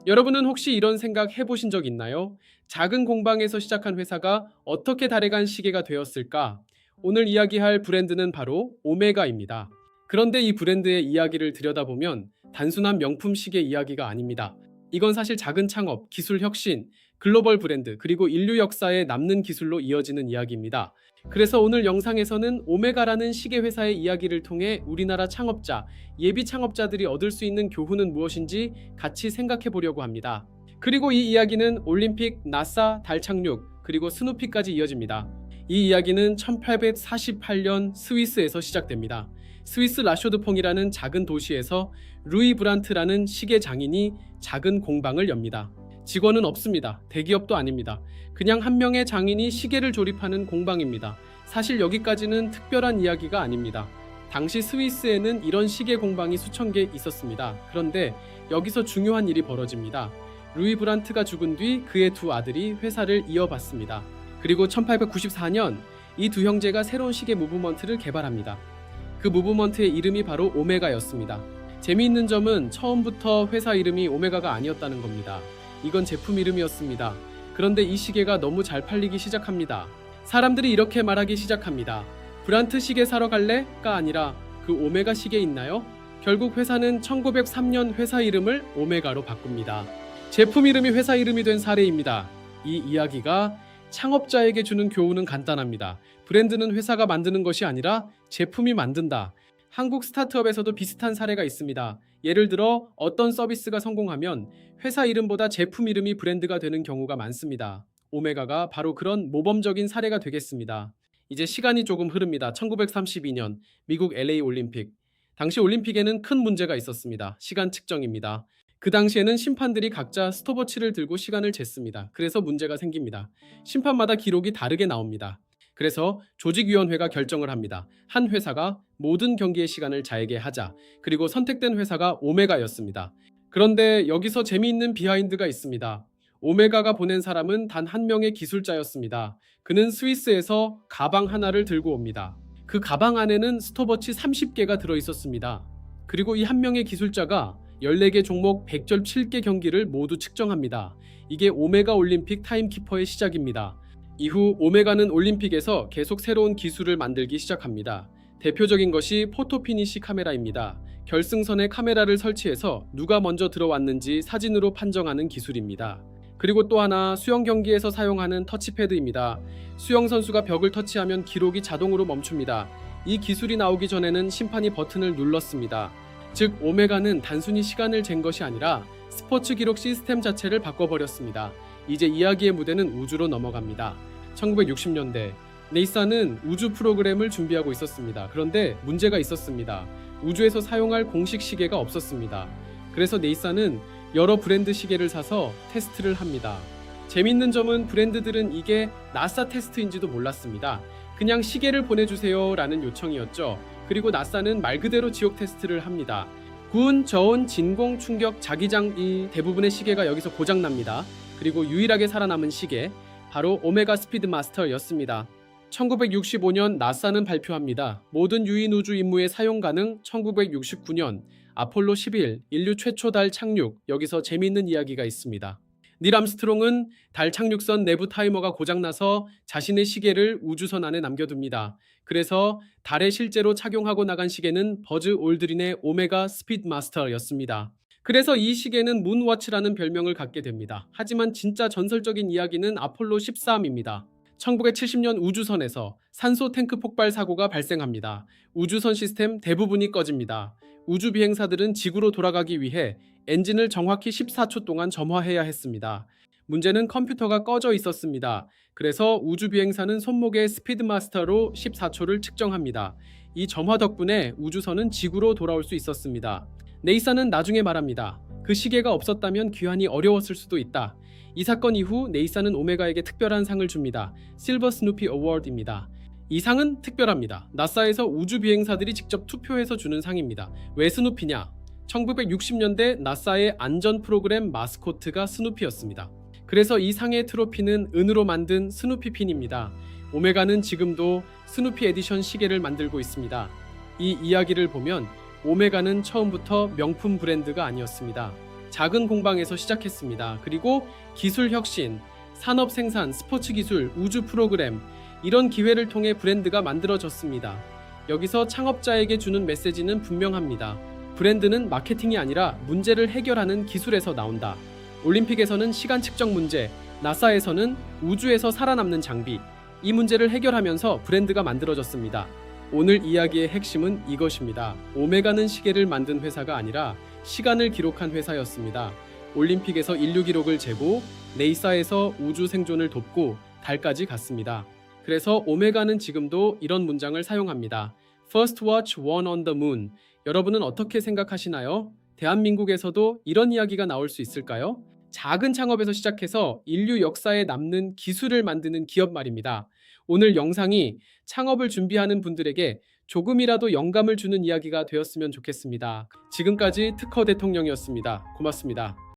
여러분은 혹시 이런 생각 해보신 적 있나요? 작은 공방에서 시작한 회사가 어떻게 달에 간 시계가 되었을까? 오늘 이야기할 브랜드는 바로 오메가입니다. 그런데 이 브랜드의 이야기를 들여다보면 단순한 명품 시계 이야기가 아닙니다. 이건 사실 작은 창업, 기술 혁신, 글로벌 브랜드, 그리고 인류 역사에 남는 기술로 이어지는 이야기입니다. 그래서 오늘 영상에서는 오메가라는 시계 회사의 이야기를 통해 우리나라 창업자, 예비 창업자들이 얻을 수 있는 교훈은 무엇인지 같이 생각해 보려고 합니다. 그리고 이 이야기는 올림픽, 나사, 달 착륙, 그리고 스누피까지 이어집니다. 이 이야기는 1848년 스위스에서 시작됩니다. 스위스 라쇼드퐁이라는 작은 도시에서 루이 브란트라는 시계 장인이 작은 공방을 엽니다. 직원은 없습니다. 대기업도 아닙니다. 그냥 한 명의 장인이 시계를 조립하는 공방입니다. 사실 여기까지는 특별한 이야기가 아닙니다. 당시 스위스에는 이런 시계 공방이 수천 개 있었습니다. 그런데 여기서 중요한 일이 벌어집니다. 루이 브란트가 죽은 뒤 그의 두 아들이 회사를 이어받습니다. 그리고 1894년 이 두 형제가 새로운 시계 무브먼트를 개발합니다. 그 무브먼트의 이름이 바로 오메가였습니다. 재미있는 점은 처음부터 회사 이름이 오메가가 아니었다는 겁니다. 이건 제품 이름이었습니다. 그런데 이 시계가 너무 잘 팔리기 시작합니다. 사람들이 이렇게 말하기 시작합니다. 브란트 시계 사러 갈래?가 아니라 그 오메가 시계 있나요? 결국 회사는 1903년 회사 이름을 오메가로 바꿉니다. 제품 이름이 회사 이름이 된 사례입니다. 이 이야기가 창업자에게 주는 교훈은 간단합니다. 브랜드는 회사가 만드는 것이 아니라 제품이 만든다. 한국 스타트업에서도 비슷한 사례가 있습니다. 예를 들어 어떤 서비스가 성공하면 회사 이름보다 제품 이름이 브랜드가 되는 경우가 많습니다. 오메가가 바로 그런 모범적인 사례가 되겠습니다. 이제 시간이 조금 흐릅니다. 1932년 미국 LA 올림픽. 당시 올림픽에는 큰 문제가 있었습니다. 시간 측정입니다. 그 당시에는 심판들이 각자 스톱워치를 들고 시간을 쟀습니다. 그래서 문제가 생깁니다. 심판마다 기록이 다르게 나옵니다. 그래서 조직위원회가 결정을 합니다. 한 회사가 모든 경기의 시간을 자에게 하자. 그리고 선택된 회사가 오메가였습니다. 그런데 여기서 재미있는 비하인드가 있습니다. 오메가가 보낸 사람은 단 한 명의 기술자였습니다. 그는 스위스에서 가방 하나를 들고 옵니다. 그 가방 안에는 스톱워치 30개가 들어있었습니다. 그리고 이 한 명의 기술자가 14개 종목 107개 경기를 모두 측정합니다. 이게 오메가 올림픽 타임키퍼의 시작입니다. 이후 오메가는 올림픽에서 계속 새로운 기술을 만들기 시작합니다. 대표적인 것이 포토피니시 카메라입니다. 결승선에 카메라를 설치해서 누가 먼저 들어왔는지 사진으로 판정하는 기술입니다. 그리고 또 하나 수영 경기에서 사용하는 터치패드입니다. 수영 선수가 벽을 터치하면 기록이 자동으로 멈춥니다. 이 기술이 나오기 전에는 심판이 버튼을 눌렀습니다. 즉 오메가는 단순히 시간을 잰 것이 아니라 스포츠 기록 시스템 자체를 바꿔버렸습니다. 이제 이야기의 무대는 우주로 넘어갑니다. 1960년대 네이사는 우주 프로그램을 준비하고 있었습니다. 그런데 문제가 있었습니다. 우주에서 사용할 공식 시계가 없었습니다. 그래서 네이사는 여러 브랜드 시계를 사서 테스트를 합니다. 재밌는 점은 브랜드들은 이게 나사 테스트인지도 몰랐습니다. 그냥 시계를 보내주세요 라는 요청이었죠. 그리고 나사는 말 그대로 지옥 테스트를 합니다. 군, 저온, 진공, 충격, 자기장 이 대부분의 시계가 여기서 고장납니다. 그리고 유일하게 살아남은 시계, 바로 오메가 스피드 마스터였습니다. 1965년 나사는 발표합니다. 모든 유인 우주 임무에 사용 가능. 1969년 아폴로 11 인류 최초 달 착륙. 여기서 재미있는 이야기가 있습니다. 닐 암스트롱은 달 착륙선 내부 타이머가 고장나서 자신의 시계를 우주선 안에 남겨둡니다. 그래서 달에 실제로 착용하고 나간 시계는 버즈 올드린의 오메가 스피드 마스터였습니다. 그래서 이 시계는 문워치라는 별명을 갖게 됩니다. 하지만 진짜 전설적인 이야기는 아폴로 13입니다. 1970년 우주선에서 산소 탱크 폭발 사고가 발생합니다. 우주선 시스템 대부분이 꺼집니다. 우주 비행사들은 지구로 돌아가기 위해 엔진을 정확히 14초 동안 점화해야 했습니다. 문제는 컴퓨터가 꺼져 있었습니다. 그래서 우주 비행사는 손목에 스피드마스터로 14초를 측정합니다. 이 점화 덕분에 우주선은 지구로 돌아올 수 있었습니다. 네이사는 나중에 말합니다. 그 시계가 없었다면 귀환이 어려웠을 수도 있다. 이 사건 이후 네이사는 오메가에게 특별한 상을 줍니다. 실버 스누피 어워드입니다. 이 상은 특별합니다. 나사에서 우주 비행사들이 직접 투표해서 주는 상입니다. 왜 스누피냐? 1960년대 나사의 안전 프로그램 마스코트가 스누피였습니다. 그래서 이 상의 트로피는 은으로 만든 스누피 핀입니다. 오메가는 지금도 스누피 에디션 시계를 만들고 있습니다. 이 이야기를 보면 오메가는 처음부터 명품 브랜드가 아니었습니다. 작은 공방에서 시작했습니다. 그리고 기술 혁신, 산업 생산, 스포츠 기술, 우주 프로그램, 이런 기회를 통해 브랜드가 만들어졌습니다. 여기서 창업자에게 주는 메시지는 분명합니다. 브랜드는 마케팅이 아니라 문제를 해결하는 기술에서 나온다. 올림픽에서는 시간 측정 문제, 나사에서는 우주에서 살아남는 장비, 이 문제를 해결하면서 브랜드가 만들어졌습니다. 오늘 이야기의 핵심은 이것입니다. 오메가는 시계를 만든 회사가 아니라 시간을 기록한 회사였습니다. 올림픽에서 인류 기록을 재고 네이사에서 우주 생존을 돕고 달까지 갔습니다. 그래서 오메가는 지금도 이런 문장을 사용합니다. First watch, one on the moon. 여러분은 어떻게 생각하시나요? 대한민국에서도 이런 이야기가 나올 수 있을까요? 작은 창업에서 시작해서 인류 역사에 남는 기술을 만드는 기업 말입니다. 오늘 영상이 창업을 준비하는 분들에게 조금이라도 영감을 주는 이야기가 되었으면 좋겠습니다. 지금까지 특허 대통령이었습니다. 고맙습니다.